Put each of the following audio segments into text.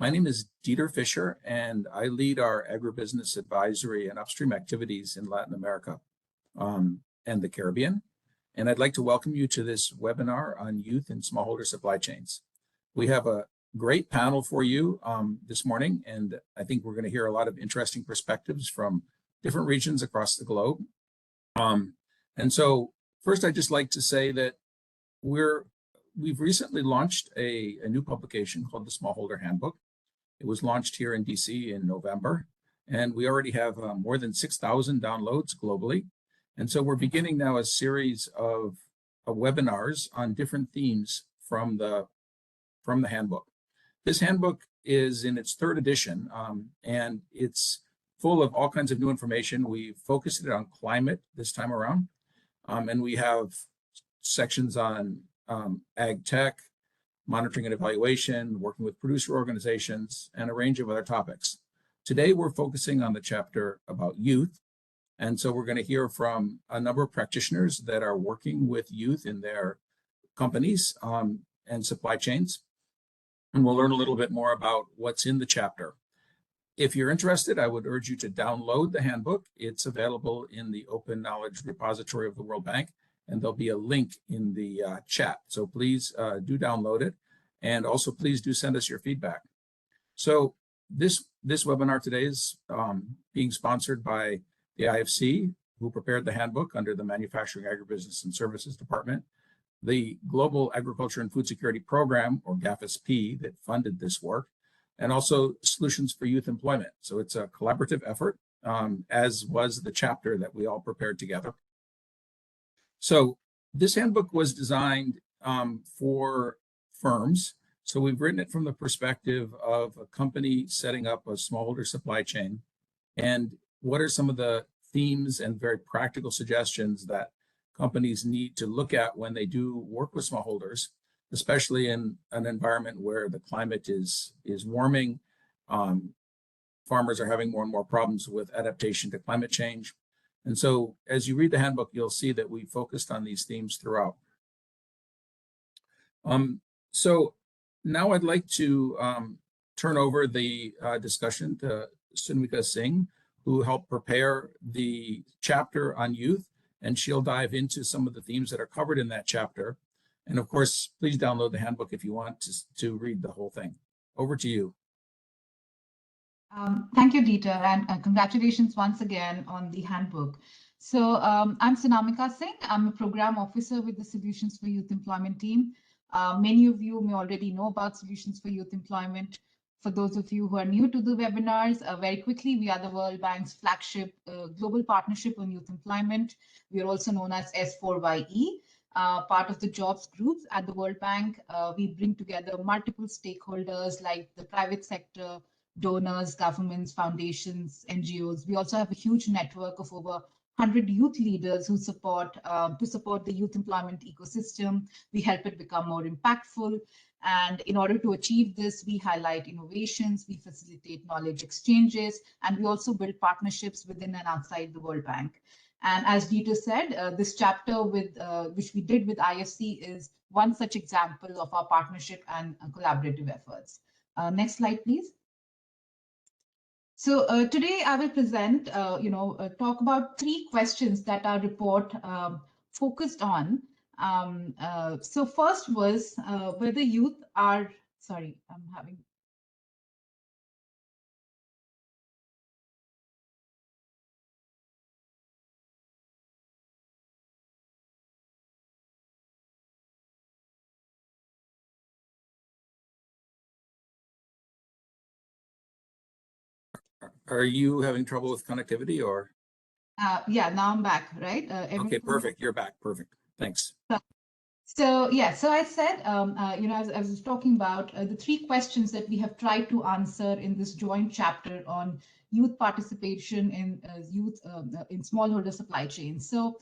My name is Dieter Fischer, and I lead our agribusiness advisory and upstream activities in Latin America and the Caribbean. And I'd like to welcome you to this webinar on youth and smallholder supply chains. We have a great panel for you this morning, and I think we're going to hear a lot of interesting perspectives from different regions across the globe. And so first, I'd just like to say that we've recently launched a new publication called the Smallholder Handbook. It was launched here in DC in November, and we already have more than 6,000 downloads globally. And so we're beginning now a series of webinars on different themes from the handbook. This handbook is in its third edition, and it's full of all kinds of new information. We focused it on climate this time around, and we have sections on ag tech, monitoring and evaluation, working with producer organizations, and a range of other topics. Today, we're focusing on the chapter about youth. And so we're going to hear from a number of practitioners that are working with youth in their companies and supply chains. And we'll learn a little bit more about what's in the chapter. If you're interested, I would urge you to download the handbook. It's available in the Open Knowledge Repository of the World Bank, and there'll be a link in the chat. So please do download it, and also please do send us your feedback. So this webinar today is being sponsored by the IFC, who prepared the handbook under the Manufacturing, Agribusiness, and Services Department, the Global Agriculture and Food Security Program, or GAFSP, that funded this work, and also Solutions for Youth Employment. So it's a collaborative effort, as was the chapter that we all prepared together. So this handbook was designed for firms. So we've written it from the perspective of a company setting up a smallholder supply chain, and what are some of the themes and very practical suggestions that companies need to look at when they do work with smallholders, especially in an environment where the climate is warming. Farmers are having more and more problems with adaptation to climate change. And so as you read the handbook, you'll see that we focused on these themes throughout. So now I'd like to turn over the discussion to Sunwika Singh, who helped prepare the chapter on youth, and she'll dive into some of the themes that are covered in that chapter. And of course, please download the handbook if you want to read the whole thing. Over to you. Thank you, Dieter, and congratulations once again on the handbook. So I'm Sunamika Singh. I'm a program officer with the Solutions for Youth Employment team. Many of you may already know about Solutions for Youth Employment. For those of you who are new to the webinars, very quickly, we are the World Bank's flagship global partnership on youth employment. We are also known as S4YE. Part of the jobs groups at the World Bank. We bring together multiple stakeholders like the private sector, donors, governments, foundations, NGOs. We also have a huge network of over 100 youth leaders who support the youth employment ecosystem. We help it become more impactful. And in order to achieve this, we highlight innovations, we facilitate knowledge exchanges, and we also build partnerships within and outside the World Bank. And as Dieter said, this chapter which we did with IFC is one such example of our partnership and collaborative efforts. Next slide, please. So today I will present, talk about 3 questions that our report focused on. So first was whether youth are, sorry, I'm having. Are you having trouble with connectivity or? Yeah, now I'm back, right? Okay, perfect. You're back. Perfect. Thanks. So yeah, so I said, as I was talking about the 3 questions that we have tried to answer in this joint chapter on youth participation in in smallholder supply chains. So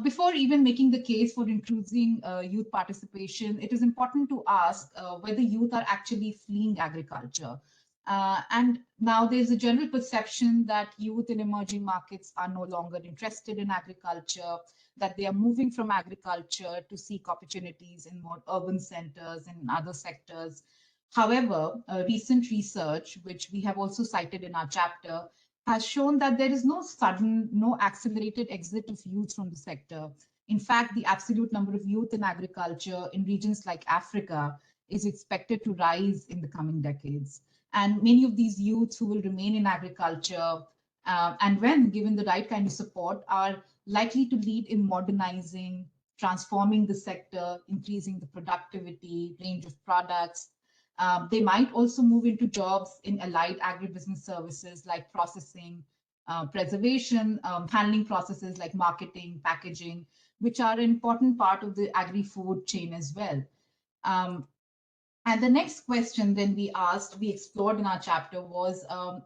before even making the case for increasing youth participation, it is important to ask whether youth are actually fleeing agriculture. And now there's a general perception that youth in emerging markets are no longer interested in agriculture, that they are moving from agriculture to seek opportunities in more urban centers and other sectors. However, recent research, which we have also cited in our chapter, has shown that there is no sudden, no accelerated exit of youth from the sector. In fact, the absolute number of youth in agriculture in regions like Africa is expected to rise in the coming decades. And many of these youths who will remain in agriculture, and when given the right kind of support, are likely to lead in modernizing, transforming the sector, increasing the productivity, range of products. They might also move into jobs in allied agribusiness services like processing, preservation, handling processes like marketing, packaging, which are an important part of the agri-food chain as well. Um, and the next question then we explored in our chapter was,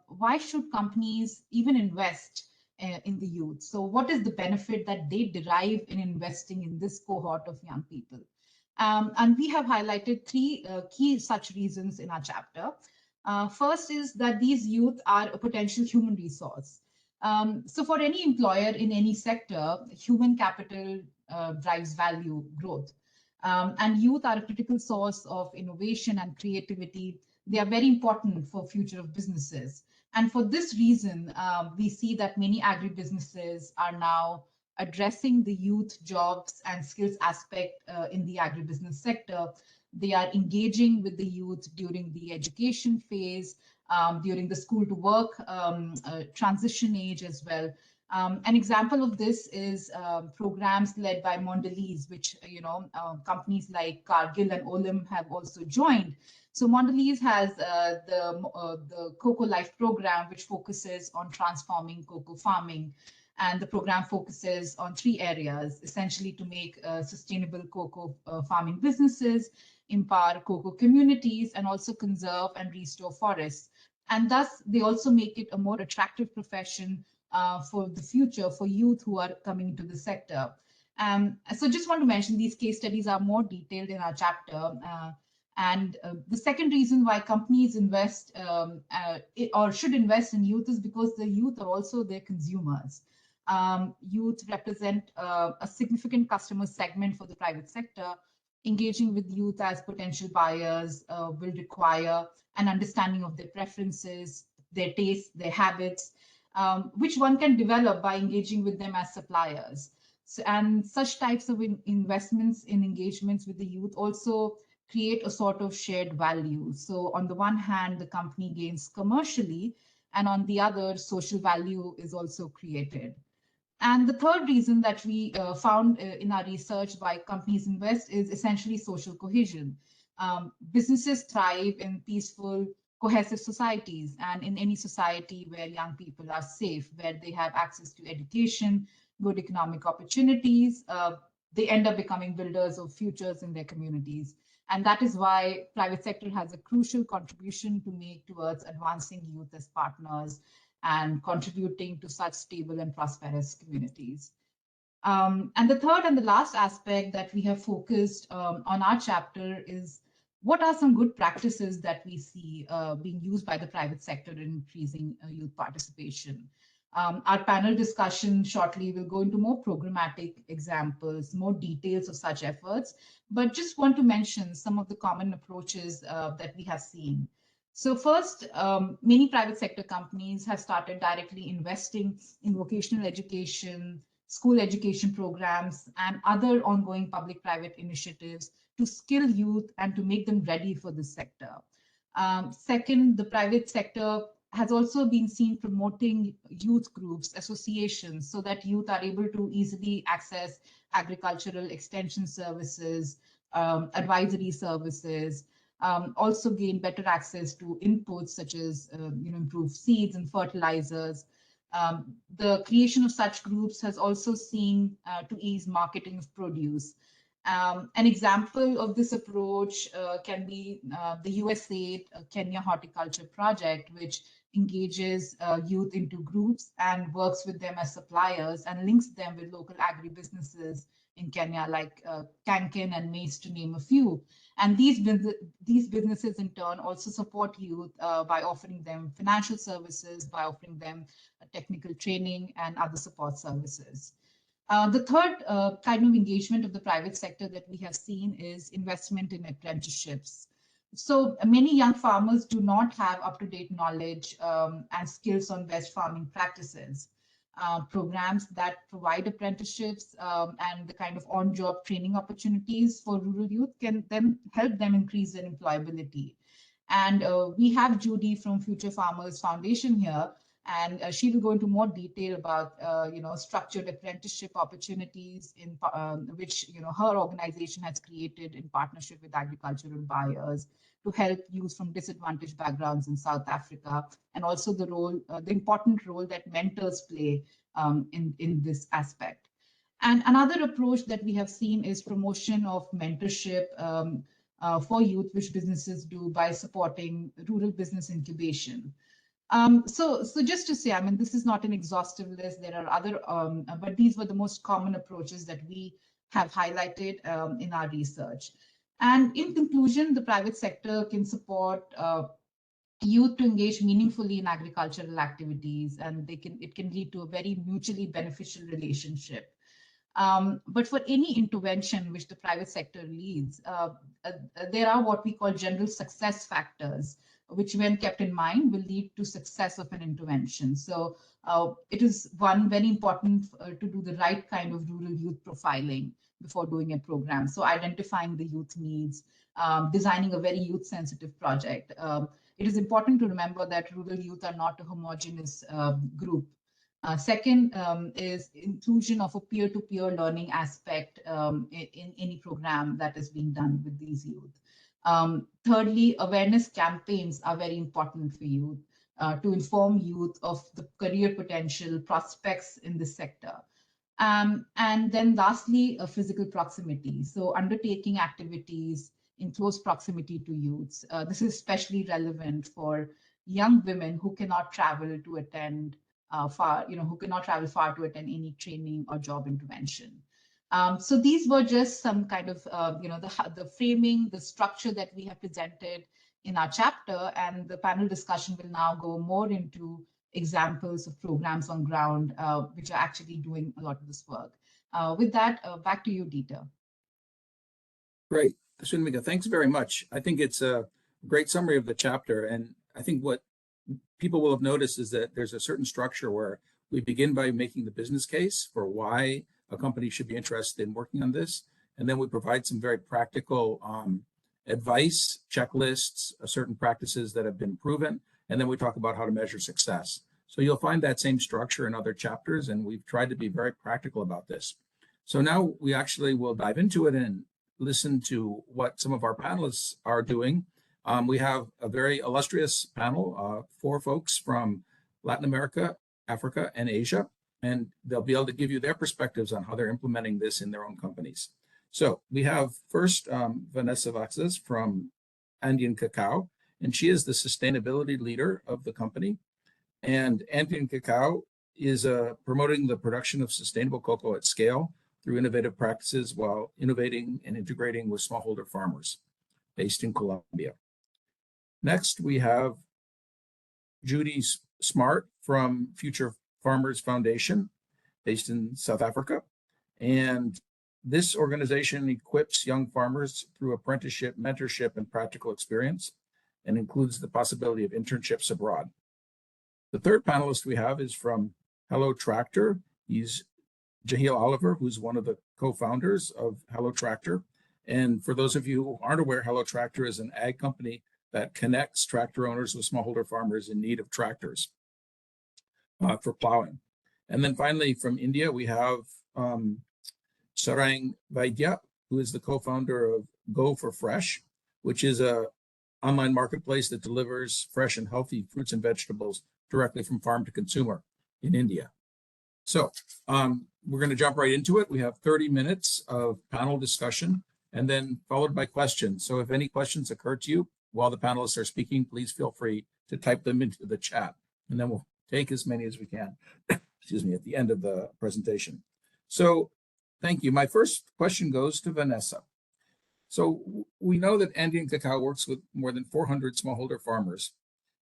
why should companies even invest in the youth? So what is the benefit that they derive in investing in this cohort of young people? And we have highlighted three key such reasons in our chapter. First is that these youth are a potential human resource. So for any employer in any sector, human capital drives value growth. And youth are a critical source of innovation and creativity. They are very important for future of businesses. And for this reason, we see that many agribusinesses are now addressing the youth jobs and skills aspect in the agribusiness sector. They are engaging with the youth during the education phase, during the school to work transition age as well. An example of this is programs led by Mondelez, which companies like Cargill and Olim have also joined. So Mondelez has the Cocoa Life program, which focuses on transforming cocoa farming. And the program focuses on three areas, essentially to make sustainable cocoa farming businesses, empower cocoa communities, and also conserve and restore forests. And thus, they also make it a more attractive profession for the future for youth who are coming into the sector. So just want to mention these case studies are more detailed in our chapter. And the second reason why companies invest or should invest in youth is because the youth are also their consumers. Youth represent a significant customer segment for the private sector. Engaging with youth as potential buyers will require an understanding of their preferences, their tastes, their habits, which one can develop by engaging with them as suppliers. So, and such types of investments in engagements with the youth also create a sort of shared value. So on the one hand, the company gains commercially, and on the other, social value is also created. And the third reason that we found in our research why companies invest is essentially social cohesion. Businesses thrive in peaceful, cohesive societies, and in any society where young people are safe, where they have access to education, good economic opportunities, they end up becoming builders of futures in their communities. And that is why private sector has a crucial contribution to make towards advancing youth as partners and contributing to such stable and prosperous communities. And the third and the last aspect that we have focused on our chapter is what are some good practices that we see being used by the private sector in increasing youth participation. Our panel discussion shortly will go into more programmatic examples, more details of such efforts, but just want to mention some of the common approaches that we have seen. So first, many private sector companies have started directly investing in vocational education, school education programs, and other ongoing public-private initiatives to skill youth and to make them ready for this sector. Second, the private sector has also been seen promoting youth groups, associations, so that youth are able to easily access agricultural extension services, advisory services, also gain better access to inputs such as improved seeds and fertilizers. The creation of such groups has also seen to ease marketing of produce. An example of this approach can be the USAID Kenya Horticulture Project, which engages youth into groups and works with them as suppliers and links them with local agribusinesses in Kenya, like Kanken and Maize, to name a few. And these businesses in turn also support youth by offering them financial services, by offering them technical training and other support services. The third kind of engagement of the private sector that we have seen is investment in apprenticeships. So many young farmers do not have up-to-date knowledge and skills on best farming practices. Programs that provide apprenticeships and the kind of on-job training opportunities for rural youth can then help them increase their employability. And we have Judy from Future Farmers Foundation here, and she will go into more detail about structured apprenticeship opportunities in which her organization has created in partnership with agricultural buyers to help youth from disadvantaged backgrounds in South Africa, and also the important role that mentors play in this aspect. And another approach that we have seen is promotion of mentorship for youth, which businesses do by supporting rural business incubation. So just to say, I mean, this is not an exhaustive list. There are other, but these were the most common approaches that we have highlighted in our research. And in conclusion, the private sector can support youth to engage meaningfully in agricultural activities, and it can lead to a very mutually beneficial relationship. But for any intervention which the private sector leads, there are what we call general success factors, which when kept in mind will lead to success of an intervention. So it is one very important to do the right kind of rural youth profiling before doing a program. So identifying the youth needs, designing a very youth sensitive project. It is important to remember that rural youth are not a homogeneous group. Second is inclusion of a peer-to-peer learning aspect in any program that is being done with these youth. Thirdly, awareness campaigns are very important for youth to inform youth of the career potential prospects in this sector. And then lastly, a physical proximity. So undertaking activities in close proximity to youths. This is especially relevant for young women who cannot travel to attend who cannot travel far to attend any training or job intervention. So these were just some kind of, the framing, the structure that we have presented in our chapter, and the panel discussion will now go more into examples of programs on ground, which are actually doing a lot of this work. With that, back to you, Dieter. Great. Sunmika, thanks very much. I think it's a great summary of the chapter. And I think what people will have noticed is that there's a certain structure where we begin by making the business case for why a company should be interested in working on this. And then we provide some very practical advice, checklists, certain practices that have been proven. And then we talk about how to measure success. So you'll find that same structure in other chapters, and we've tried to be very practical about this. So now we actually will dive into it and listen to what some of our panelists are doing. We have a very illustrious panel, 4 folks from Latin America, Africa, and Asia, and they'll be able to give you their perspectives on how they're implementing this in their own companies. So we have first Vanessa Vaxas from Andean Cacao, and she is the sustainability leader of the company. And Andean Cacao is promoting the production of sustainable cocoa at scale through innovative practices while innovating and integrating with smallholder farmers based in Colombia. Next, we have Judy Smart from Future Farmers Foundation based in South Africa. And this organization equips young farmers through apprenticeship, mentorship, and practical experience, and includes the possibility of internships abroad. The third panelist we have is from Hello Tractor. He's Jahil Oliver, who's one of the co-founders of Hello Tractor. And for those of you who aren't aware, Hello Tractor is an ag company that connects tractor owners with smallholder farmers in need of tractors for plowing. And then finally, from India, we have Sarang Vaidya, who is the co-founder of Go for Fresh, which is an online marketplace that delivers fresh and healthy fruits and vegetables directly from farm to consumer in India. So we're going to jump right into it. We have 30 minutes of panel discussion and then followed by questions. So if any questions occur to you while the panelists are speaking, please feel free to type them into the chat, and then we'll take as many as we can, excuse me, at the end of the presentation. So thank you. My first question goes to Vanessa. So we know that Andean Cacao works with more than 400 smallholder farmers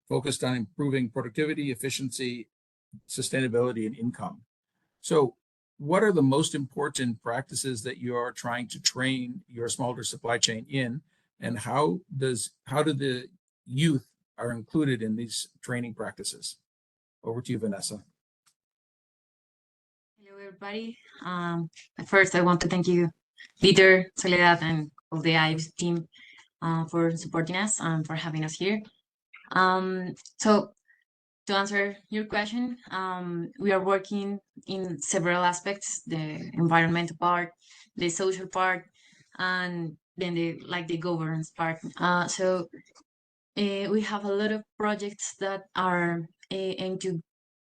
focused on improving productivity, efficiency, sustainability, and income. So what are the most important practices that you are trying to train your smallholder supply chain in? and how do the youth are included in these training practices? Over to you, Vanessa. Hello, everybody. First, I want to thank you, Peter, Soledad, and all the IVES team for supporting us and for having us here. So, to answer your question, we are working in several aspects: the environmental part, the social part, and then the governance part. We have a lot of projects that are aimed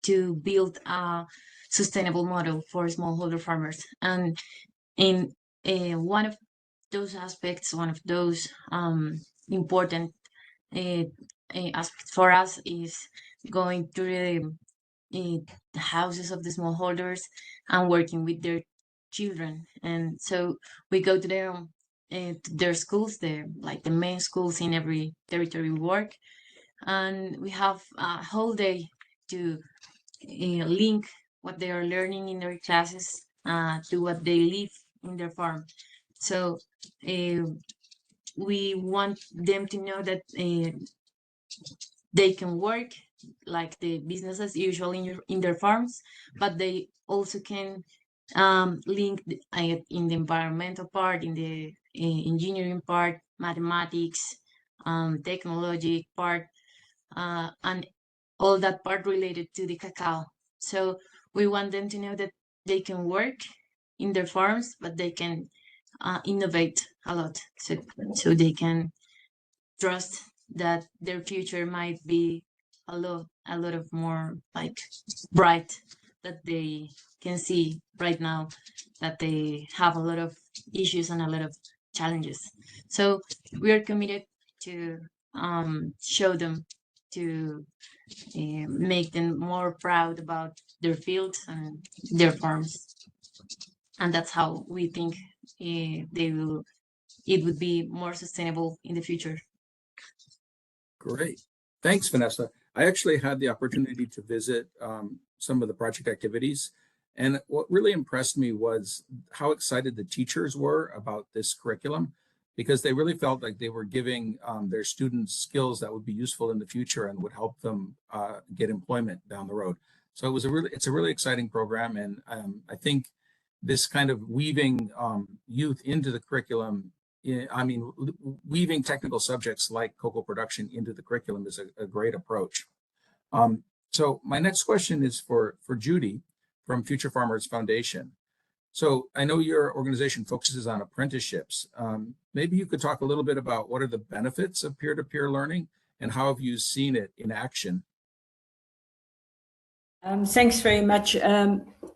to build a sustainable model for smallholder farmers. And in one of those aspects, one of those important aspects for us is going to the houses of the smallholders and working with their children. And so we go to their schools, the main schools in every territory we work, and we have a whole day to link what they are learning in their classes to what they live in their farm. So we want them to know that they can work like the business as usual in their farms, but they also can link in the environmental part, in the engineering part, mathematics, technology part, and all that part related to the cacao. So we want them to know that they can work in their farms, but they can innovate a lot. So they can trust that their future might be a lot of more like bright, that they can see right now that they have a lot of issues and a lot of challenges. So we are committed to show them, to make them more proud about their fields and their farms. And that's how we think it would be more sustainable in the future. Great. Thanks, Vanessa. I actually had the opportunity to visit some of the project activities. And what really impressed me was how excited the teachers were about this curriculum, because they really felt like they were giving their students skills that would be useful in the future and would help them get employment down the road. So it's a really exciting program. And I think this kind of weaving youth into the curriculum, weaving technical subjects like cocoa production into the curriculum is a great approach. So my next question is for Judy from Future Farmers Foundation. So I know your organization focuses on apprenticeships. Maybe you could talk a little bit about what are the benefits of peer-to-peer learning and how have you seen it in action? Thanks very much.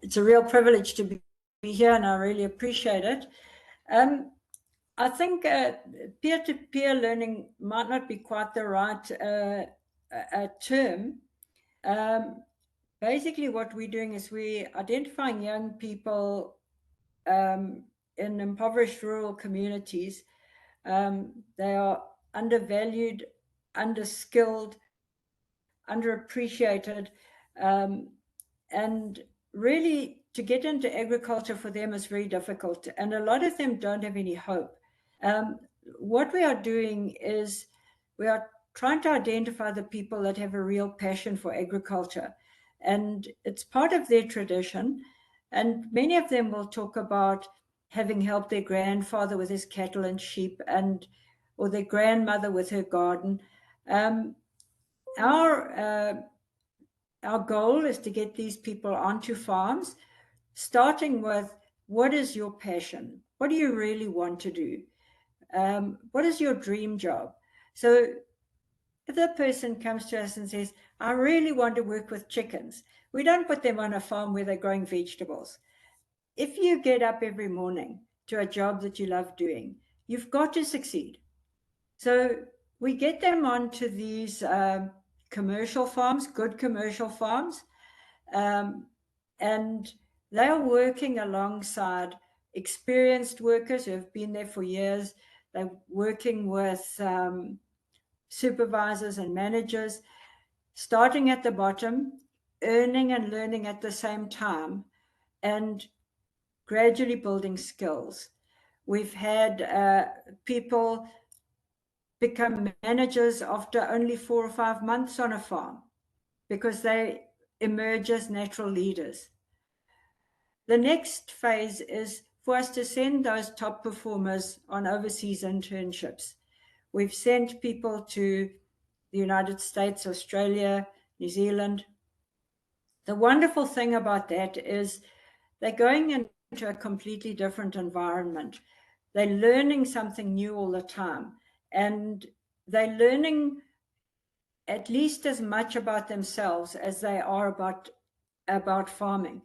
It's a real privilege to be here and I really appreciate it. I think peer-to-peer learning might not be quite the right term. Basically, what we're doing is we're identifying young people in impoverished rural communities. They are undervalued, underskilled, underappreciated, and really to get into agriculture for them is very difficult. And a lot of them don't have any hope. What we are doing is we are trying to identify the people that have a real passion for agriculture. And it's part of their tradition. And many of them will talk about having helped their grandfather with his cattle and sheep, or their grandmother with her garden. Our goal is to get these people onto farms, starting with, what is your passion? What do you really want to do? What is your dream job? So if the person comes to us and says, I really want to work with chickens, we don't put them on a farm where they're growing vegetables. If you get up every morning to a job that you love doing, you've got to succeed. So we get them onto these commercial farms, good commercial farms, and they are working alongside experienced workers who have been there for years. They're working with supervisors and managers, starting at the bottom, earning and learning at the same time, and gradually building skills. We've had people become managers after only 4 or 5 months on a farm because they emerge as natural leaders. The next phase is for us to send those top performers on overseas internships. We've sent people to the United States, Australia, New Zealand. The wonderful thing about that is they're going into a completely different environment. They're learning something new all the time, and they're learning at least as much about themselves as they are about farming.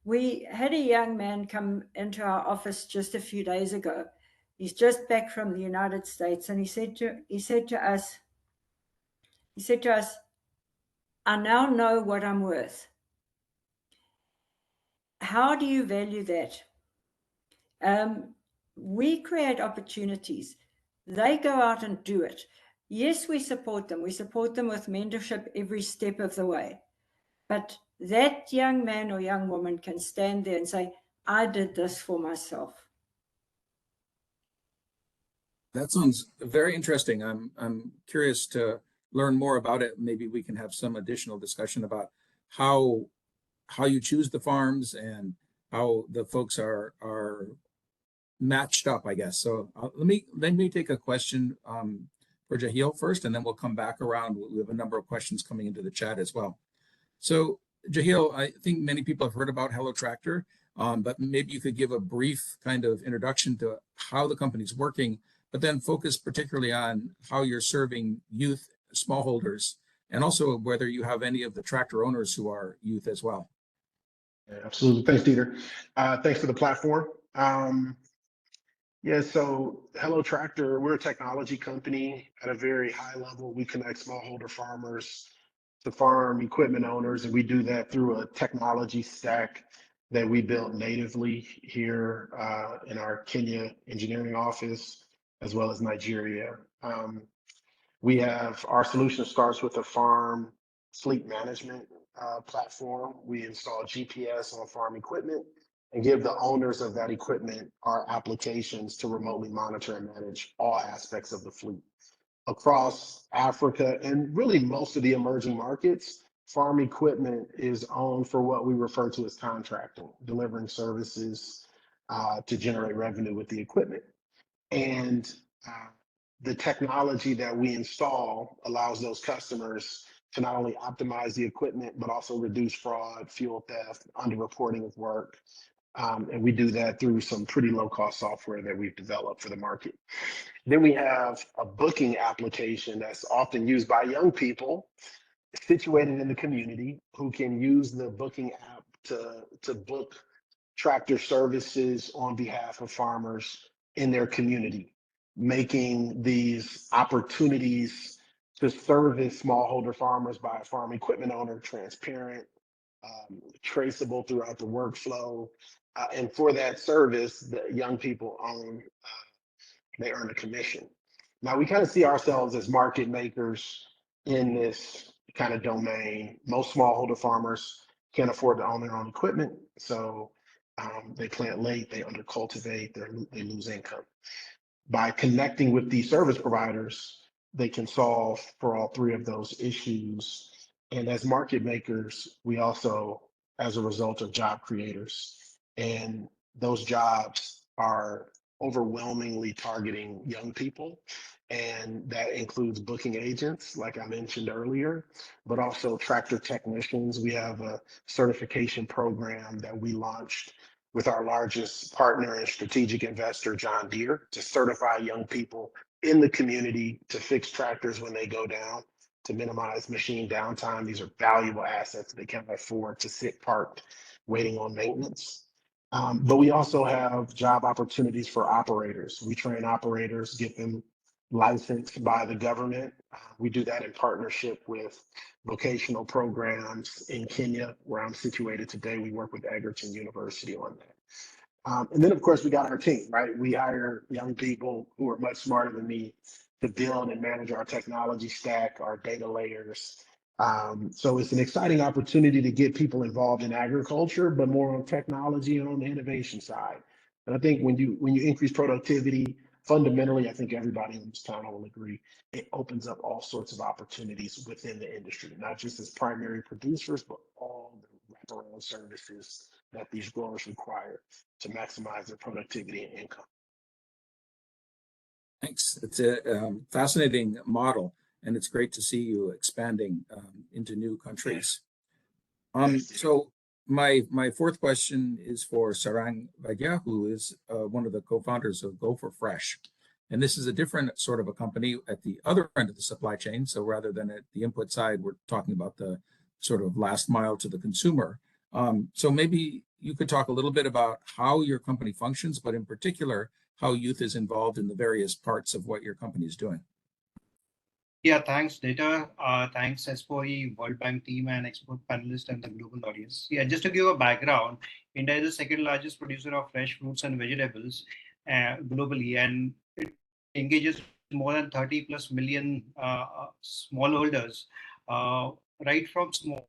We had a young man come into our office just a few days ago. He's just back from the United States, and he said to us, I now know what I'm worth. How do you value that? We create opportunities. They go out and do it. Yes, we support them. We support them with mentorship every step of the way. But that young man or young woman can stand there and say, I did this for myself. That sounds very interesting. I'm curious to learn more about it. Maybe we can have some additional discussion about how you choose the farms and how the folks are matched up, I guess. So let me take a question for Jahil first, and then we'll come back around. We have a number of questions coming into the chat as well. So Jahil, I think many people have heard about Hello Tractor, but maybe you could give a brief kind of introduction to how the company's working, but then focus particularly on how you're serving youth smallholders, and also whether you have any of the tractor owners who are youth as well. Yeah, absolutely. Thanks, Dieter. Thanks for the platform. Yeah, so Hello Tractor, we're a technology company at a very high level. We connect smallholder farmers to farm equipment owners, and we do that through a technology stack that we built natively here in our Kenya engineering office, as well as Nigeria. We have our solution starts with a farm fleet management platform. We install GPS on farm equipment and give the owners of that equipment our applications to remotely monitor and manage all aspects of the fleet. Across Africa and really most of the emerging markets, farm equipment is owned for what we refer to as contracting, delivering services to generate revenue with the equipment. And the technology that we install allows those customers to not only optimize the equipment, but also reduce fraud, fuel theft, underreporting of work. And we do that through some pretty low-cost software that we've developed for the market. Then we have a booking application that's often used by young people situated in the community who can use the booking app to book tractor services on behalf of farmers in their community, making these opportunities to service smallholder farmers by a farm equipment owner transparent, traceable throughout the workflow. And for that service, the young people they earn a commission. Now, we kind of see ourselves as market makers in this kind of domain. Most smallholder farmers can't afford to own their own equipment, so they plant late, they undercultivate, they lose income. By connecting with these service providers, they can solve for all three of those issues. And as market makers, we also, as a result of job creators, and those jobs are overwhelmingly targeting young people. And that includes booking agents, like I mentioned earlier, but also tractor technicians. We have a certification program that we launched with our largest partner and strategic investor, John Deere, to certify young people in the community to fix tractors when they go down, to minimize machine downtime. These are valuable assets they can't afford to sit parked waiting on maintenance. But we also have job opportunities for operators. We train operators, get them licensed by the government. We do that in partnership with vocational programs in Kenya, where I'm situated today. We work with Egerton University on that. And then, of course, we got our team, right? We hire young people who are much smarter than me to build and manage our technology stack, our data layers. So it's an exciting opportunity to get people involved in agriculture, but more on technology and on the innovation side. And I think when you increase productivity, fundamentally, I think everybody in this panel will agree, it opens up all sorts of opportunities within the industry, not just as primary producers, but all the wraparound services that these growers require to maximize their productivity and income. Thanks. It's a fascinating model, and it's great to see you expanding into new countries. So my fourth question is for Sarang Vaidya, who is one of the co-founders of Go for Fresh. And this is a different sort of a company at the other end of the supply chain. So rather than at the input side, we're talking about the sort of last mile to the consumer. So maybe you could talk a little bit about how your company functions, but in particular, how youth is involved in the various parts of what your company is doing. Yeah, thanks, Data. Thanks, SPOE, World Bank team, and expert panelists and the global audience. Yeah, just to give a background, India is the second largest producer of fresh fruits and vegetables globally, and it engages more than 30 plus million smallholders, right from small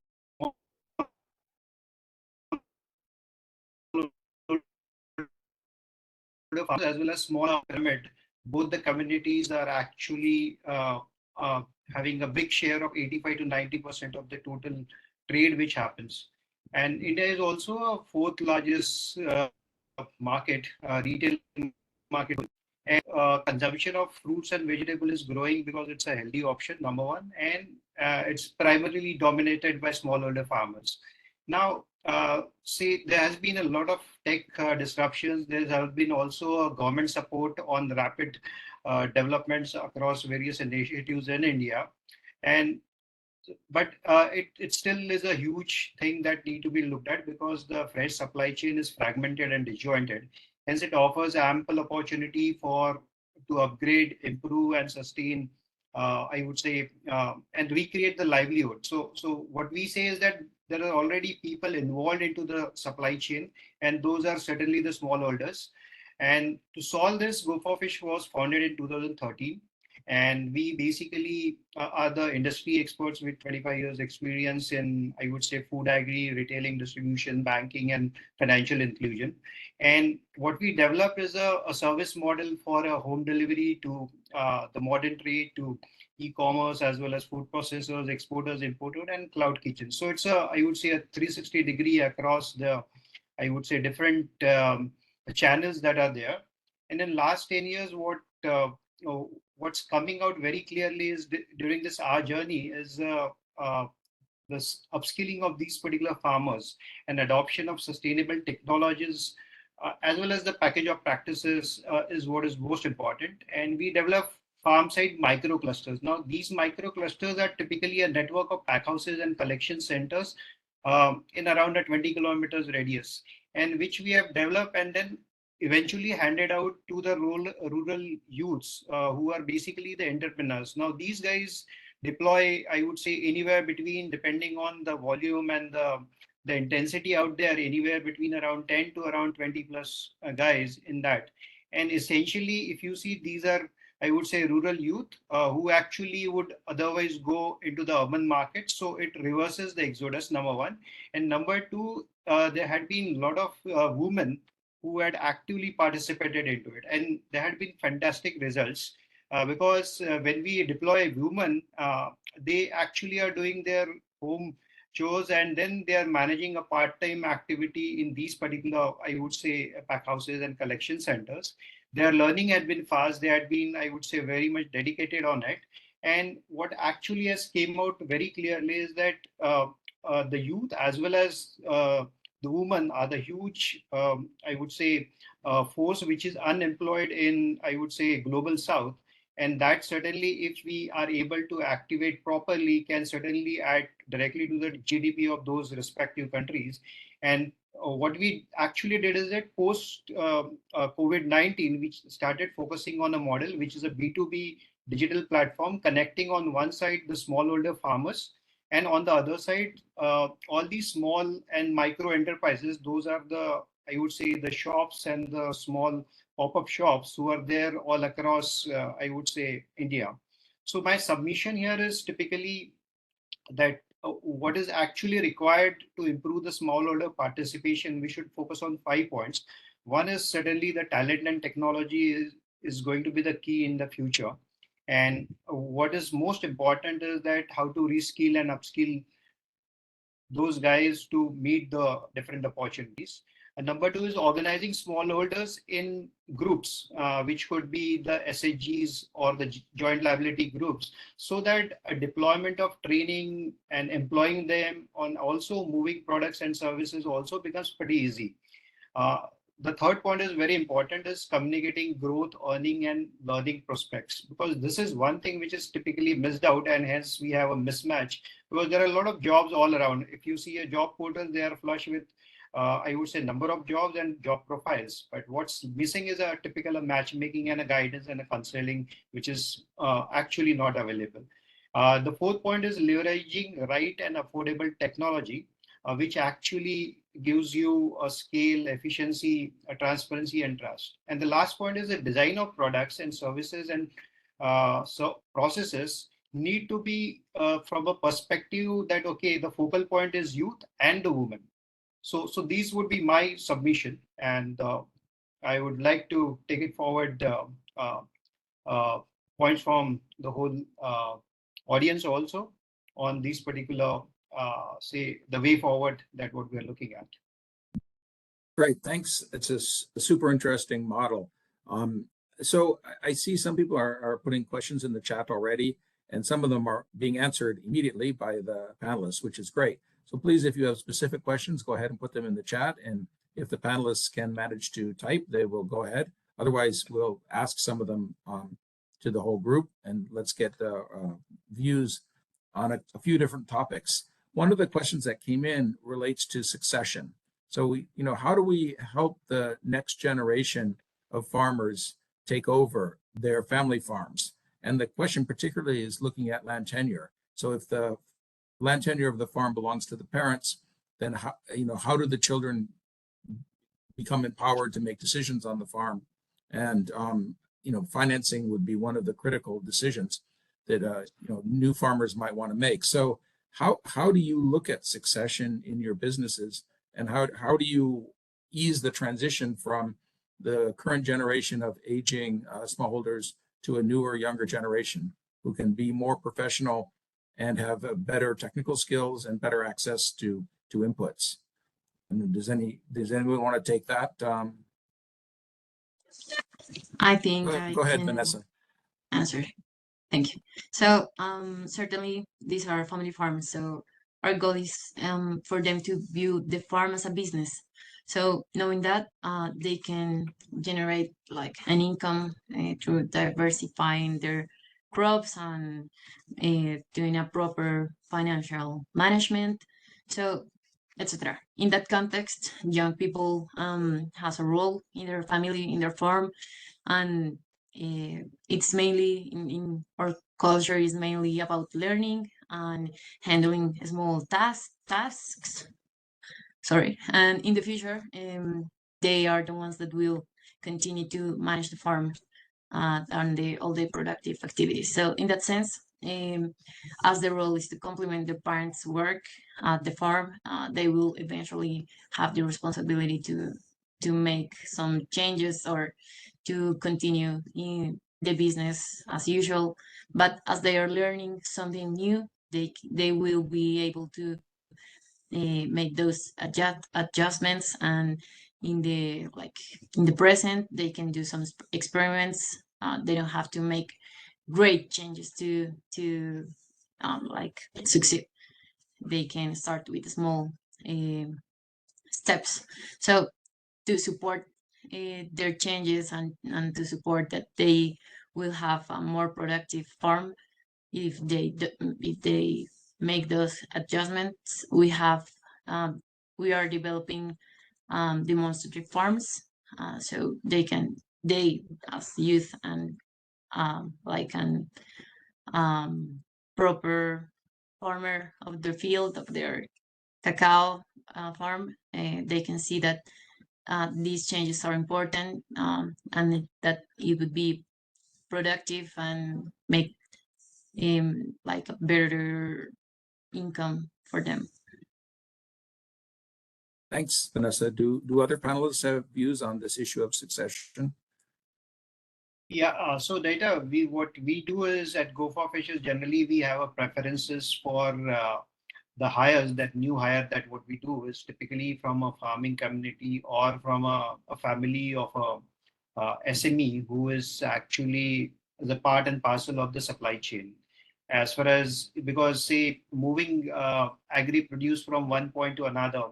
as well as small pyramid. Both the communities are actually having a big share of 85 to 90% of the total trade which happens. And India is also a fourth largest market, retail market. And consumption of fruits and vegetables is growing because it's a healthy option, number one, and it's primarily dominated by smallholder farmers. Now, see, there has been a lot of tech disruptions. There has been also a government support on the rapid developments across various initiatives in India. But it still is a huge thing that need to be looked at because the fresh supply chain is fragmented and disjointed. Hence, it offers ample opportunity to upgrade, improve, and sustain. I would say, and recreate the livelihood. So what we say is that there are already people involved into the supply chain, and those are certainly the smallholders. And to solve this, Go for Fish was founded in 2013. And we basically are the industry experts with 25 years experience in, I would say, food agri, retailing, distribution, banking, and financial inclusion. And what we develop is a service model for a home delivery to the modern trade, to e-commerce, as well as food processors, exporters, importers, and cloud kitchens. So it's I would say, a 360 degree across the, I would say, different channels that are there. And in last 10 years, what's coming out very clearly is during this our journey is this upskilling of these particular farmers and adoption of sustainable technologies, as well as the package of practices is what is most important. And we develop farm side micro clusters. Now, these micro clusters are typically a network of pack houses and collection centers in around a 20 kilometers radius, and which we have developed and then eventually handed out to the rural youths who are basically the entrepreneurs. Now, these guys deploy, I would say, anywhere between, depending on the volume and the intensity out there, anywhere between around 10 to around 20 plus guys in that. And essentially, if you see, these are, I would say, rural youth who actually would otherwise go into the urban market. So it reverses the exodus, number one. And number two, there had been a lot of women who had actively participated into it. And there had been fantastic results because when we deploy women, they actually are doing their home chores, and then they are managing a part-time activity in these particular, I would say, pack houses and collection centers. Their learning had been fast. They had been, I would say, very much dedicated on it. And what actually has came out very clearly is that the youth as well as the women are the huge, I would say, force which is unemployed in, I would say, global south. And that certainly, if we are able to activate properly, can certainly add directly to the GDP of those respective countries. And what we actually did is that post COVID-19, we started focusing on a model which is a B2B digital platform, connecting on one side the smallholder farmers, and on the other side, all these small and micro enterprises. Those are the, I would say, the shops and the small pop-up shops who are there all across, I would say, India. So my submission here is typically that what is actually required to improve the smallholder participation, we should focus on 5 points. One is certainly the talent and technology is going to be the key in the future. And what is most important is that how to reskill and upskill those guys to meet the different opportunities. And number two is organizing smallholders in groups, which could be the SHGs or the joint liability groups, so that a deployment of training and employing them on also moving products and services also becomes pretty easy. The third point is very important, is communicating growth, earning and learning prospects, because this is one thing which is typically missed out, and hence we have a mismatch, because there are a lot of jobs all around. If you see a job portal, they are flush with I would say number of jobs and job profiles, but what's missing is a typical matchmaking and a guidance and a counseling, which is actually not available. The fourth point is leveraging right and affordable technology, which actually gives you a scale, efficiency, a transparency and trust. And the last point is the design of products and services and so processes need to be from a perspective that, okay, the focal point is youth and the women. So these would be my submission, and I would like to take it forward points from the whole audience also on these particular, say, the way forward that what we are looking at. Great, thanks. It's a super interesting model. So I see some people are putting questions in the chat already, and some of them are being answered immediately by the panelists, which is great. So please, if you have specific questions, go ahead and put them in the chat. And if the panelists can manage to type, they will go ahead. Otherwise, we'll ask some of them to the whole group, and let's get views on a few different topics. One of the questions that came in relates to succession. So, how do we help the next generation of farmers take over their family farms? And the question particularly is looking at land tenure. So if the land tenure of the farm belongs to the parents, then how do the children become empowered to make decisions on the farm? And financing would be one of the critical decisions that new farmers might want to make. So how do you look at succession in your businesses, and how do you ease the transition from the current generation of aging smallholders to a newer, younger generation who can be more professional and have better technical skills and better access to inputs? And does anyone want to take that? I think Go ahead, can Vanessa. answer. Thank you. So certainly these are family farms. So our goal is for them to view the farm as a business. So knowing that they can generate like an income through diversifying their crops and doing a proper financial management, so etc. In that context, young people has a role in their family, in their farm, and it's mainly in our culture is mainly about learning and handling small tasks. Sorry, and in the future, they are the ones that will continue to manage the farm and all the productive activities. So in that sense, as the role is to complement the parents' work at the farm, they will eventually have the responsibility to make some changes or to continue in the business as usual. But as they are learning something new, they will be able to make those adjustments, and in the present they can do some experiments. They don't have to make great changes to succeed. They can start with small steps. So to support their changes and to support that they will have a more productive farm, if they make those adjustments, we are developing demonstrative farms, so they as youth and like an proper farmer of the field of their cacao farm, they can see that these changes are important, and that it would be productive and make like a better income for them. Thanks, Vanessa. Do other panelists have views on this issue of succession? Yeah, so data, what we do is at Go for Fishes, generally we have a preferences for the hires, that new hire, that what we do is typically from a farming community or from a family of a SME who is actually the part and parcel of the supply chain. As far as, because say moving agri produce from one point to another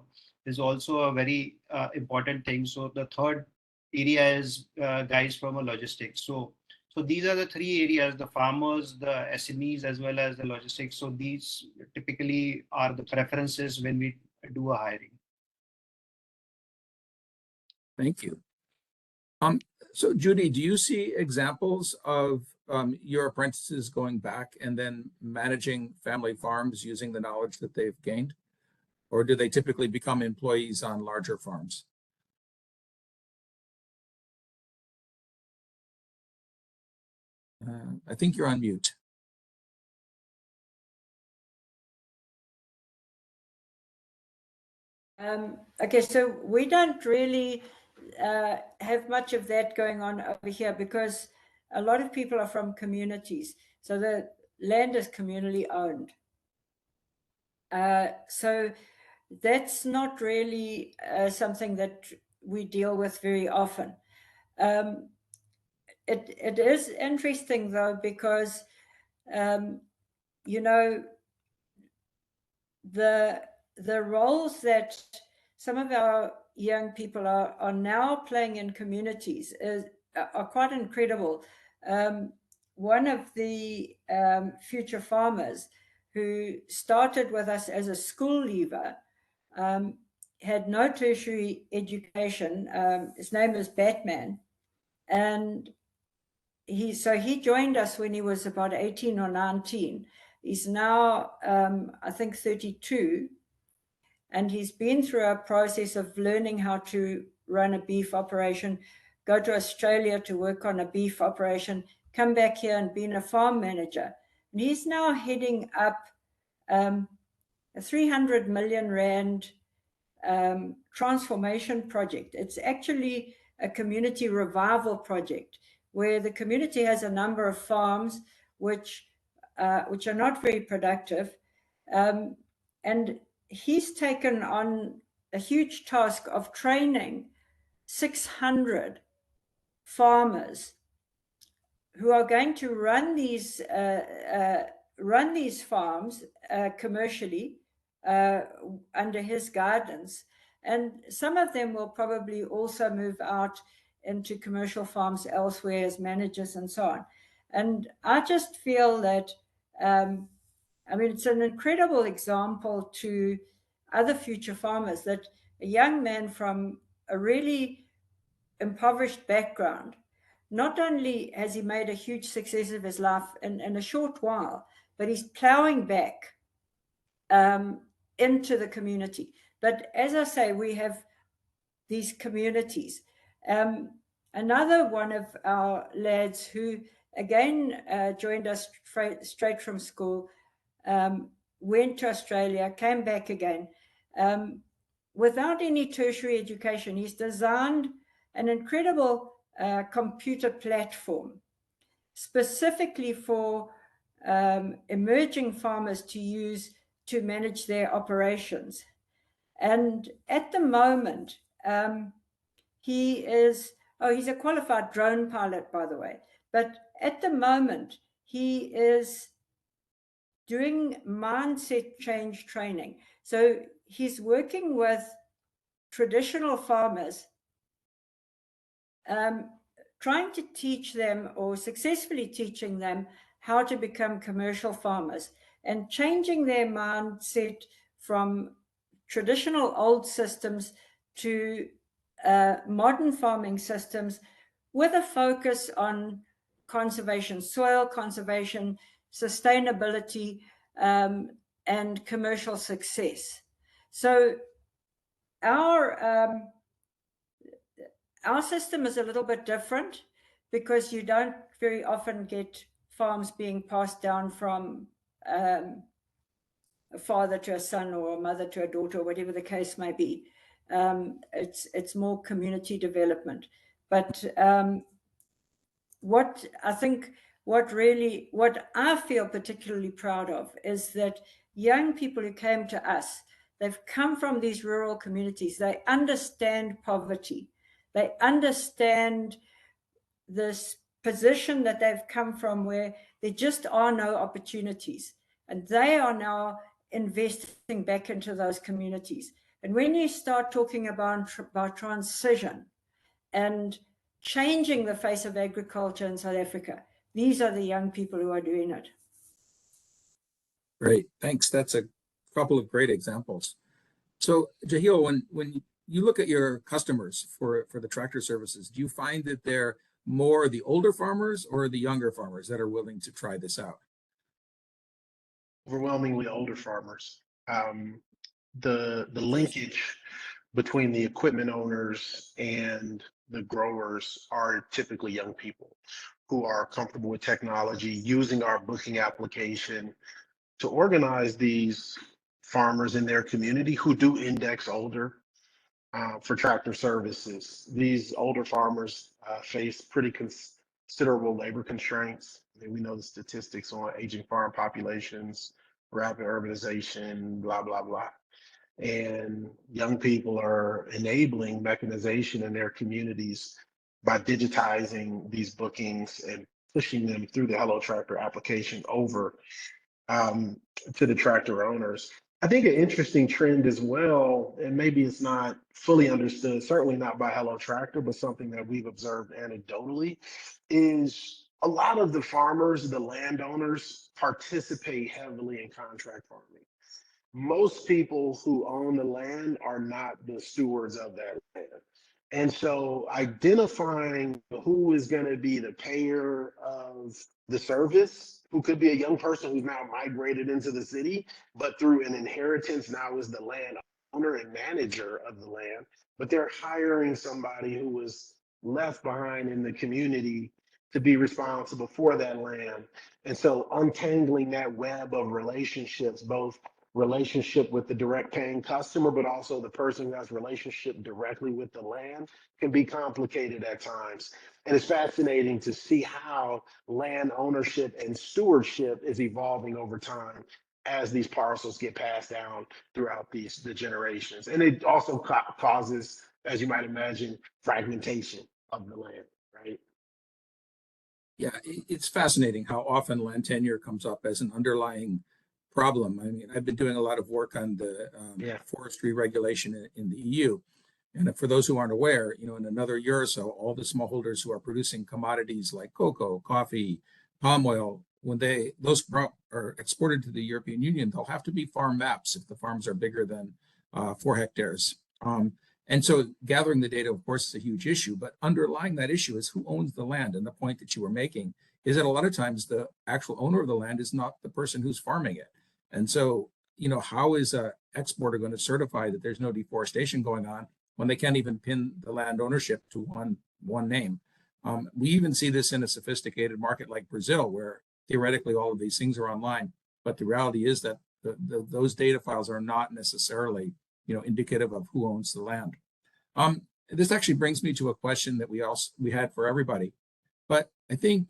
is also a very important thing. So the third area is guys from a logistics. So these are the three areas: the farmers, the SMEs, as well as the logistics. So these typically are the preferences when we do a hiring. Thank you. So Judy, do you see examples of your apprentices going back and then managing family farms using the knowledge that they've gained? Or do they typically become employees on larger farms? I think you're on mute. Okay, so we don't really have much of that going on over here because a lot of people are from communities. So the land is communally owned. So that's not really something that we deal with very often. It is interesting though, because, you know, the roles that some of our young people are now playing in communities are quite incredible. One of the future farmers who started with us as a school leaver had no tertiary education. His name is Batman, and he joined us when he was about 18 or 19. He's now, I think, 32, and he's been through a process of learning how to run a beef operation, go to Australia to work on a beef operation, come back here and being a farm manager. And he's now heading up a 300 million rand transformation project. It's actually a community revival project where the community has a number of farms which are not very productive, and he's taken on a huge task of training 600 farmers who are going to run these farms commercially under his guidance. And some of them will probably also move out into commercial farms elsewhere as managers and so on. And I just feel that, I mean, it's an incredible example to other future farmers that a young man from a really impoverished background, not only has he made a huge success of his life in a short while, but he's plowing back into the community. But as I say, we have these communities. Another one of our lads who, again, joined us straight from school, went to Australia, came back again. Without any tertiary education, he's designed an incredible computer platform specifically for emerging farmers to use to manage their operations. And at the moment, he's a qualified drone pilot, by the way. But at the moment, he is doing mindset change training. So he's working with traditional farmers, trying to teach them, or successfully teaching them, how to become commercial farmers and changing their mindset from traditional old systems to modern farming systems with a focus on conservation, soil conservation, sustainability, and commercial success. So our system is a little bit different because you don't very often get farms being passed down from a father to a son or a mother to a daughter, or whatever the case may be. It's more community development. But what I think, what I feel particularly proud of is that young people who came to us, they've come from these rural communities. They understand poverty. They understand this position that they've come from where there just are no opportunities. And they are now investing back into those communities. And when you start talking about transition and changing the face of agriculture in South Africa, these are the young people who are doing it. Great, thanks. That's a couple of great examples. So Jahil, when you look at your customers for the tractor services, do you find that they're more the older farmers or the younger farmers that are willing to try this out? Overwhelmingly older farmers. The linkage between the equipment owners and the growers are typically young people who are comfortable with technology, using our booking application to organize these farmers in their community who do index older for tractor services. These older farmers face pretty considerable labor constraints. I mean, we know the statistics on aging farm populations, rapid urbanization, blah, blah, blah. And young people are enabling mechanization in their communities by digitizing these bookings and pushing them through the Hello Tractor application over to the tractor owners. I think an interesting trend as well, and maybe it's not fully understood, certainly not by Hello Tractor, but something that we've observed anecdotally, is a lot of the farmers, the landowners, participate heavily in contract farming. Most people who own the land are not the stewards of that land. And so identifying who is going to be the payer of the service, who could be a young person who's now migrated into the city, but through an inheritance now is the land owner and manager of the land, but they're hiring somebody who was left behind in the community to be responsible for that land. And so untangling that web of relationships, both relationship with the direct paying customer, but also the person who has relationship directly with the land, can be complicated at times. And it's fascinating to see how land ownership and stewardship is evolving over time as these parcels get passed down throughout the generations. And it also causes, as you might imagine, fragmentation of the land, right? Yeah, it's fascinating how often land tenure comes up as an underlying problem. I mean, I've been doing a lot of work on the forestry regulation in the EU. And for those who aren't aware, you know, in another year or so, all the smallholders who are producing commodities like cocoa, coffee, palm oil, when those are exported to the European Union, they'll have to be farm maps if the farms are bigger than 4 hectares. And so gathering the data, of course, is a huge issue, but underlying that issue is who owns the land. And the point that you were making is that a lot of times the actual owner of the land is not the person who's farming it. And so, you know, how is an exporter going to certify that there's no deforestation going on when they can't even pin the land ownership to one name? We even see this in a sophisticated market like Brazil, where theoretically all of these things are online, but the reality is that those data files are not necessarily, you know, indicative of who owns the land. This actually brings me to a question that we had for everybody, but I think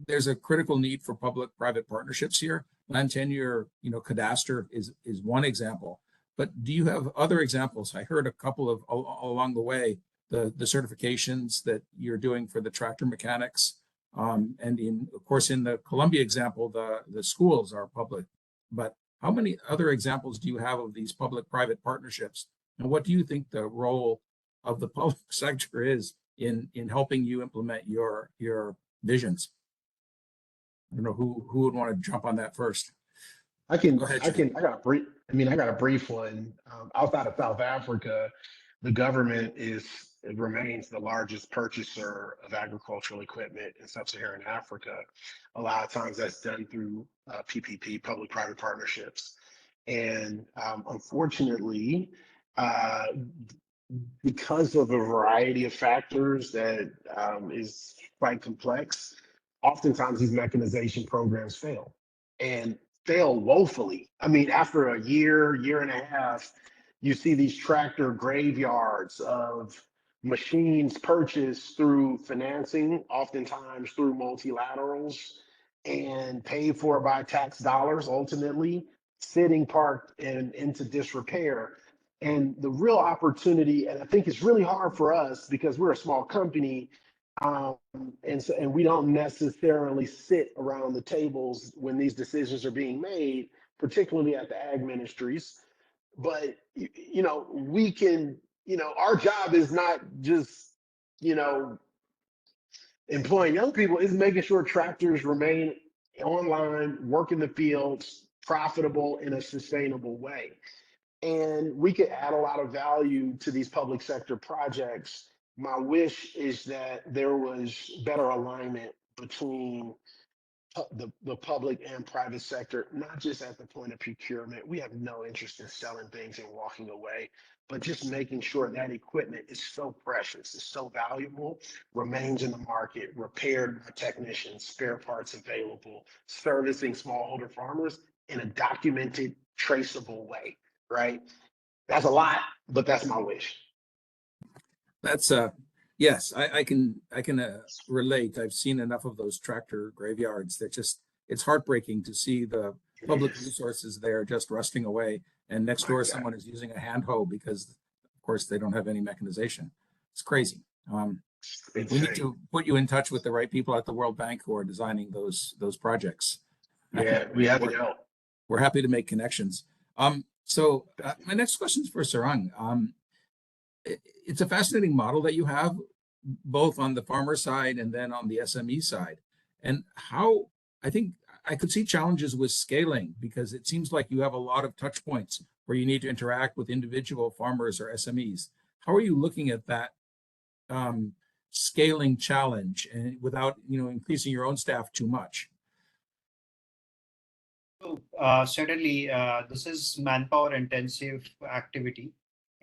there's a critical need for public-private partnerships here. Land tenure, you know, cadastre is one example, but do you have other examples? I heard a couple of along the way, the certifications that you're doing for the tractor mechanics, and of course in the Columbia example, the schools are public. But how many other examples do you have of these public-private partnerships, and what do you think the role of the public sector is in helping you implement your visions? I don't know who would want to jump on that first. I got a brief one. Outside of South Africa, the government remains the largest purchaser of agricultural equipment in sub-Saharan Africa. A lot of times that's done through PPP, public-private partnerships. And unfortunately, because of a variety of factors that is quite complex, oftentimes these mechanization programs fail, and fail woefully. I mean, after a year and a half, you see these tractor graveyards of machines purchased through financing, oftentimes through multilaterals, and paid for by tax dollars, ultimately sitting parked and into disrepair. And the real opportunity, and I think it's really hard for us because we're a small company, and we don't necessarily sit around the tables when these decisions are being made, particularly at the ag ministries. But we can, our job is not just, employing young people, is making sure tractors remain online, work in the fields, profitable in a sustainable way. And we could add a lot of value to these public sector projects. My wish is that there was better alignment between the public and private sector, not just at the point of procurement. We have no interest in selling things and walking away, but just making sure that equipment is so precious, is so valuable, remains in the market, repaired by technicians, spare parts available, servicing smallholder farmers in a documented, traceable way, right? That's a lot, but that's my wish. That's yes, I can relate. I've seen enough of those tractor graveyards that it's heartbreaking to see the public resources there just rusting away, and next door someone is using a hand hoe because of course they don't have any mechanization. It's crazy. We need to put you in touch with the right people at the World Bank who are designing those projects. Yeah, we have to help. We're happy to make connections. So my next question is for Sarang. It's a fascinating model that you have, both on the farmer side and then on the SME side. And how I think I could see challenges with scaling, because it seems like you have a lot of touch points where you need to interact with individual farmers or SMEs. How are you looking at that scaling challenge and without increasing your own staff too much? So certainly, this is manpower intensive activity.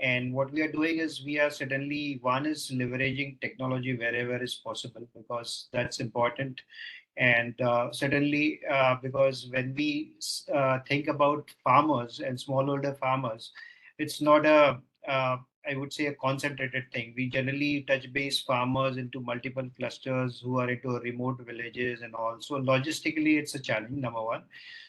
And what we are doing is we are certainly, one is leveraging technology wherever is possible, because that's important. And certainly, because when we think about farmers and smallholder farmers, it's not I would say, a concentrated thing. We generally touch base farmers into multiple clusters who are into remote villages and all. So logistically, it's a challenge, number one.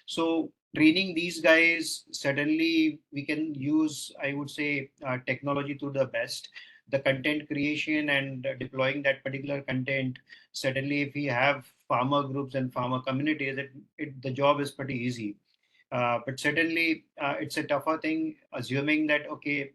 So training these guys, certainly we can use, I would say, technology to the best. The content creation and deploying that particular content, certainly if we have farmer groups and farmer communities, the job is pretty easy. But certainly it's a tougher thing, assuming that, okay,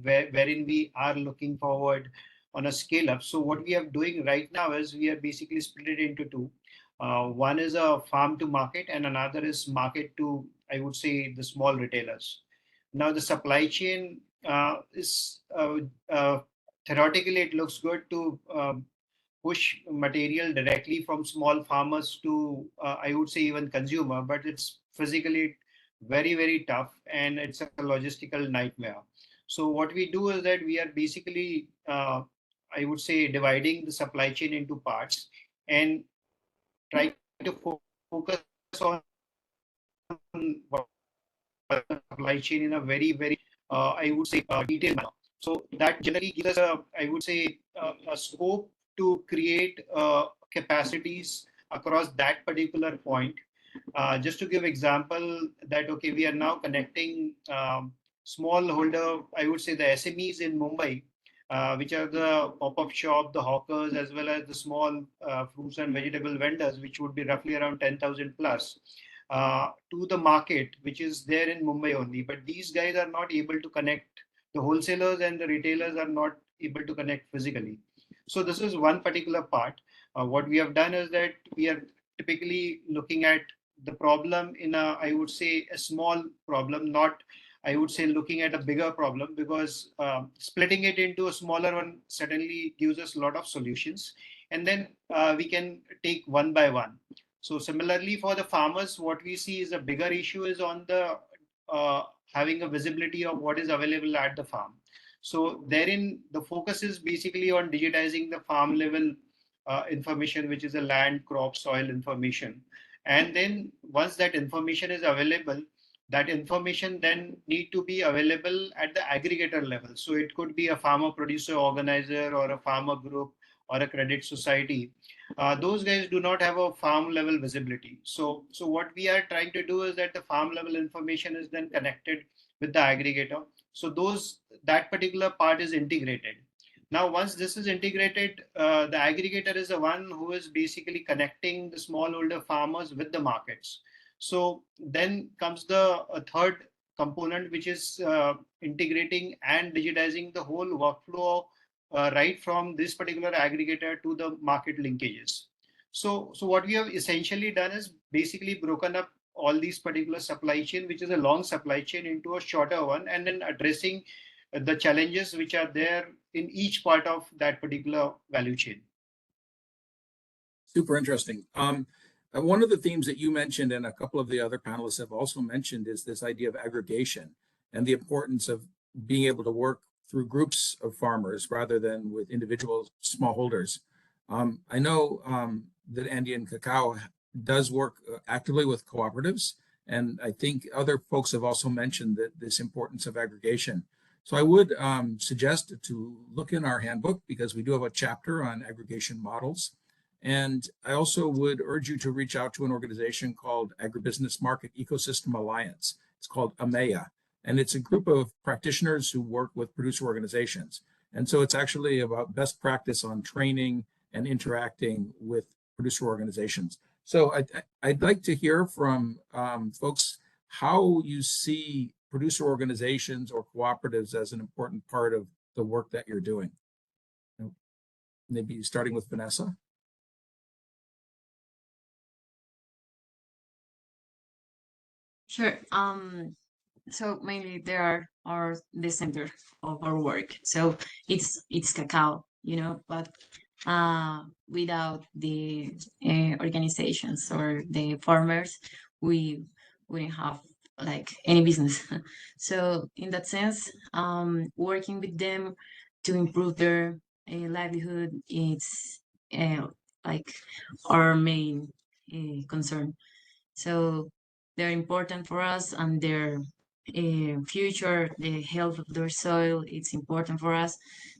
wherein we are looking forward on a scale up. So what we are doing right now is we are basically split it into two. One is a farm to market and another is market to, I would say, the small retailers. Now the supply chain is theoretically, it looks good to push material directly from small farmers to, I would say, even consumer, but it's physically very, very tough and it's a logistical nightmare. So what we do is that we are basically, I would say, dividing the supply chain into parts and try to focus on supply chain in a very, very, I would say, detailed manner. So that generally gives us I would say, a scope to create capacities across that particular point. Just to give example that, okay, we are now connecting smallholder, I would say, the SMEs in Mumbai, which are the pop-up shop, the hawkers, as well as the small fruits and vegetable vendors, which would be roughly around 10,000 plus, to the market, which is there in Mumbai only. But these guys are not able to connect. The wholesalers and the retailers are not able to connect physically. So this is one particular part. What we have done is that we are typically looking at the problem in a, I would say, a small problem, not, I would say, looking at a bigger problem, because splitting it into a smaller one certainly gives us a lot of solutions. And then we can take one by one. So similarly for the farmers, what we see is a bigger issue is on the having a visibility of what is available at the farm. So therein, the focus is basically on digitizing the farm level information, which is a land, crop, soil information. And then once that information is available, that information then need to be available at the aggregator level. So it could be a farmer producer organizer or a farmer group or a credit society. Those guys do not have a farm level visibility. So what we are trying to do is that the farm level information is then connected with the aggregator. So that particular part is integrated. Now, once this is integrated, the aggregator is the one who is basically connecting the smallholder farmers with the markets. So then comes the third component, which is integrating and digitizing the whole workflow right from this particular aggregator to the market linkages. So what we have essentially done is basically broken up all these particular supply chain, which is a long supply chain, into a shorter one, and then addressing the challenges which are there in each part of that particular value chain. Super interesting. One of the themes that you mentioned and a couple of the other panelists have also mentioned is this idea of aggregation and the importance of being able to work through groups of farmers rather than with individual smallholders. I know that Andean Cacao does work actively with cooperatives, and I think other folks have also mentioned that this importance of aggregation. So I would suggest to look in our handbook because we do have a chapter on aggregation models. And I also would urge you to reach out to an organization called Agribusiness Market Ecosystem Alliance. It's called AMEA, and it's a group of practitioners who work with producer organizations. And so it's actually about best practice on training and interacting with producer organizations. So I'd like to hear from folks how you see producer organizations or cooperatives as an important part of the work that you're doing. Maybe starting with Vanessa. Sure. So mainly there are the center of our work. So it's cacao, but without the organizations or the farmers, we wouldn't have like any business. So in that sense, working with them to improve their livelihood, it's like our main concern. So they're important for us, and their future, the health of their soil, it's important for us,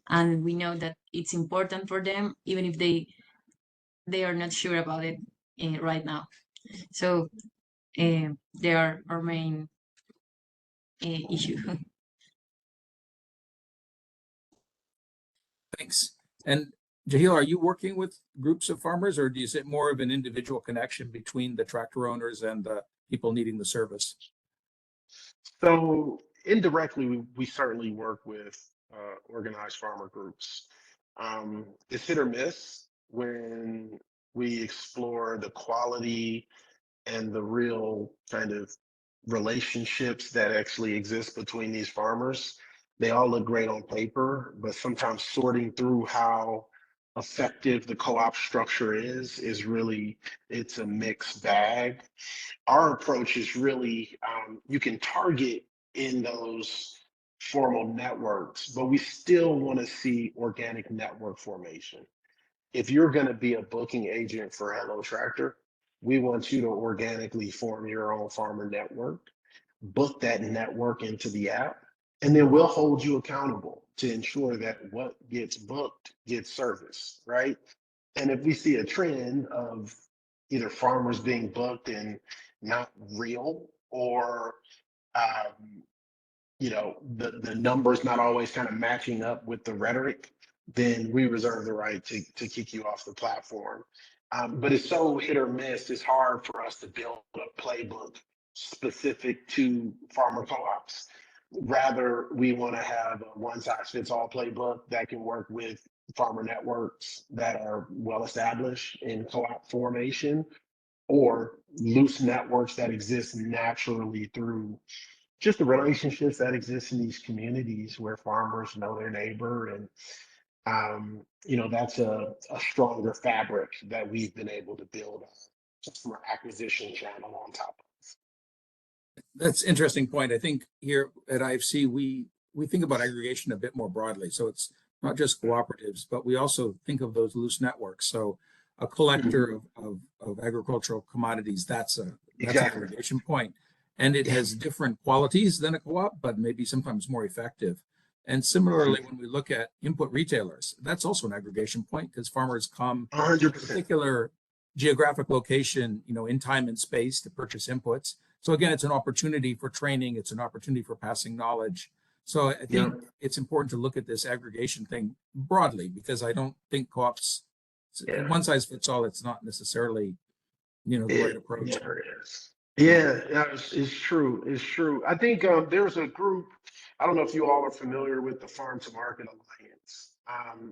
and we know that it's important for them, even if they are not sure about it right now. So they are our main issue. Thanks. And Jahil, are you working with groups of farmers, or is it more of an individual connection between the tractor owners and the people needing the service? So indirectly, we certainly work with organized farmer groups. It's hit or miss when we explore the quality and the real kind of relationships that actually exist between these farmers. They all look great on paper, but sometimes sorting through how effective the co-op structure is really, it's a mixed bag. Our approach is really, you can target in those formal networks, but we still want to see organic network formation. If you're going to be a booking agent for Hello Tractor, we want you to organically form your own farmer network, book that network into the app, and then we'll hold you accountable to ensure that what gets booked gets serviced, right? And if we see a trend of either farmers being booked and not real, or the numbers not always kind of matching up with the rhetoric, then we reserve the right to kick you off the platform. But it's so hit or miss, it's hard for us to build a playbook specific to farmer co-ops. Rather, we want to have a one-size-fits-all playbook that can work with farmer networks that are well established in co-op formation, or loose networks that exist naturally through just the relationships that exist in these communities where farmers know their neighbor. And that's a stronger fabric that we've been able to build just from our acquisition channel on top of. That's an interesting point. I think here at IFC, we think about aggregation a bit more broadly. So it's not just cooperatives, but we also think of those loose networks. So a collector of agricultural commodities, that's an aggregation point. and it has different qualities than a co-op, but maybe sometimes more effective. And similarly, when we look at input retailers, that's also an aggregation point because farmers come to a 100%. particular geographic location, in time and space to purchase inputs. So again, it's an opportunity for training. It's an opportunity for passing knowledge. So I think it's important to look at this aggregation thing broadly because I don't think co-ops, one size fits all. It's not necessarily, the right approach. Never is. Yeah, it's true. It's true. I think there's a group. I don't know if you all are familiar with the Farm to Market Alliance.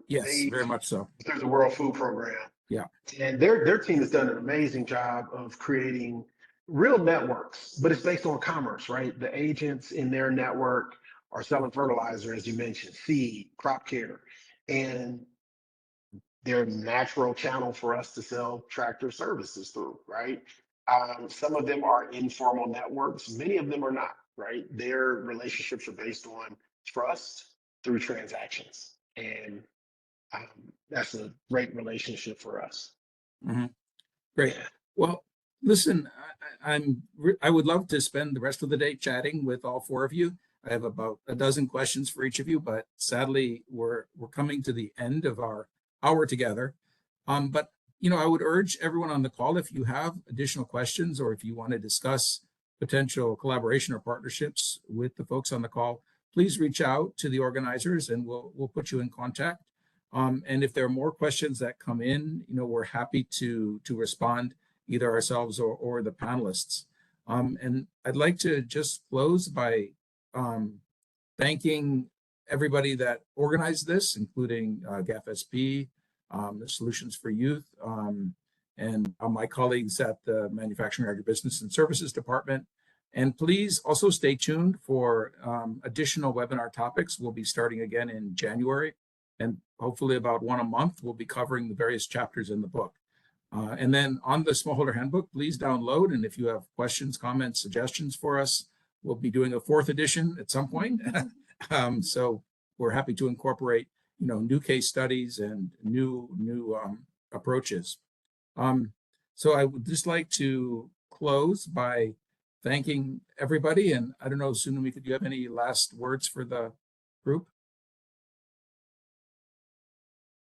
Yes, very much so. There's the World Food Program. Yeah. And their team has done an amazing job of creating real networks, but it's based on commerce, right? The agents in their network are selling fertilizer, as you mentioned, seed, crop care, and they're a natural channel for us to sell tractor services through, right? Some of them are informal networks. Many of them are not, right? Their relationships are based on trust through transactions. And that's a great relationship for us. Mm-hmm. Great. Yeah. Well, listen, I would love to spend the rest of the day chatting with all four of you. I have about a dozen questions for each of you, but sadly, we're coming to the end of our hour together. But I would urge everyone on the call, if you have additional questions or if you want to discuss potential collaboration or partnerships with the folks on the call, please reach out to the organizers and we'll put you in contact. And if there are more questions that come in, we're happy to respond, either ourselves or the panelists. And I'd like to just close by thanking everybody that organized this, including GAFSP, the Solutions for Youth, and my colleagues at the Manufacturing, Agribusiness, and Services Department. And please also stay tuned for additional webinar topics. We'll be starting again in January, and hopefully about one a month. We'll be covering the various chapters in the book. And then on the Smallholder Handbook, please download. And if you have questions, comments, suggestions for us, we'll be doing a 4th edition at some point. So we're happy to incorporate, new case studies and new approaches. So I would just like to close by thanking everybody. And I don't know, Sunami, could you have any last words for the group?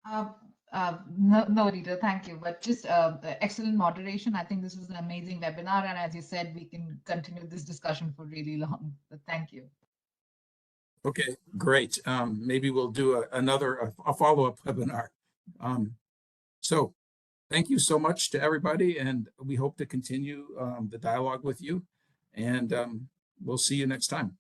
No, Rita, thank you. But just excellent moderation. I think this was an amazing webinar. And as you said, we can continue this discussion for really long. But thank you. Okay, great. Maybe we'll do a follow-up webinar. So thank you so much to everybody. And we hope to continue the dialogue with you. And we'll see you next time.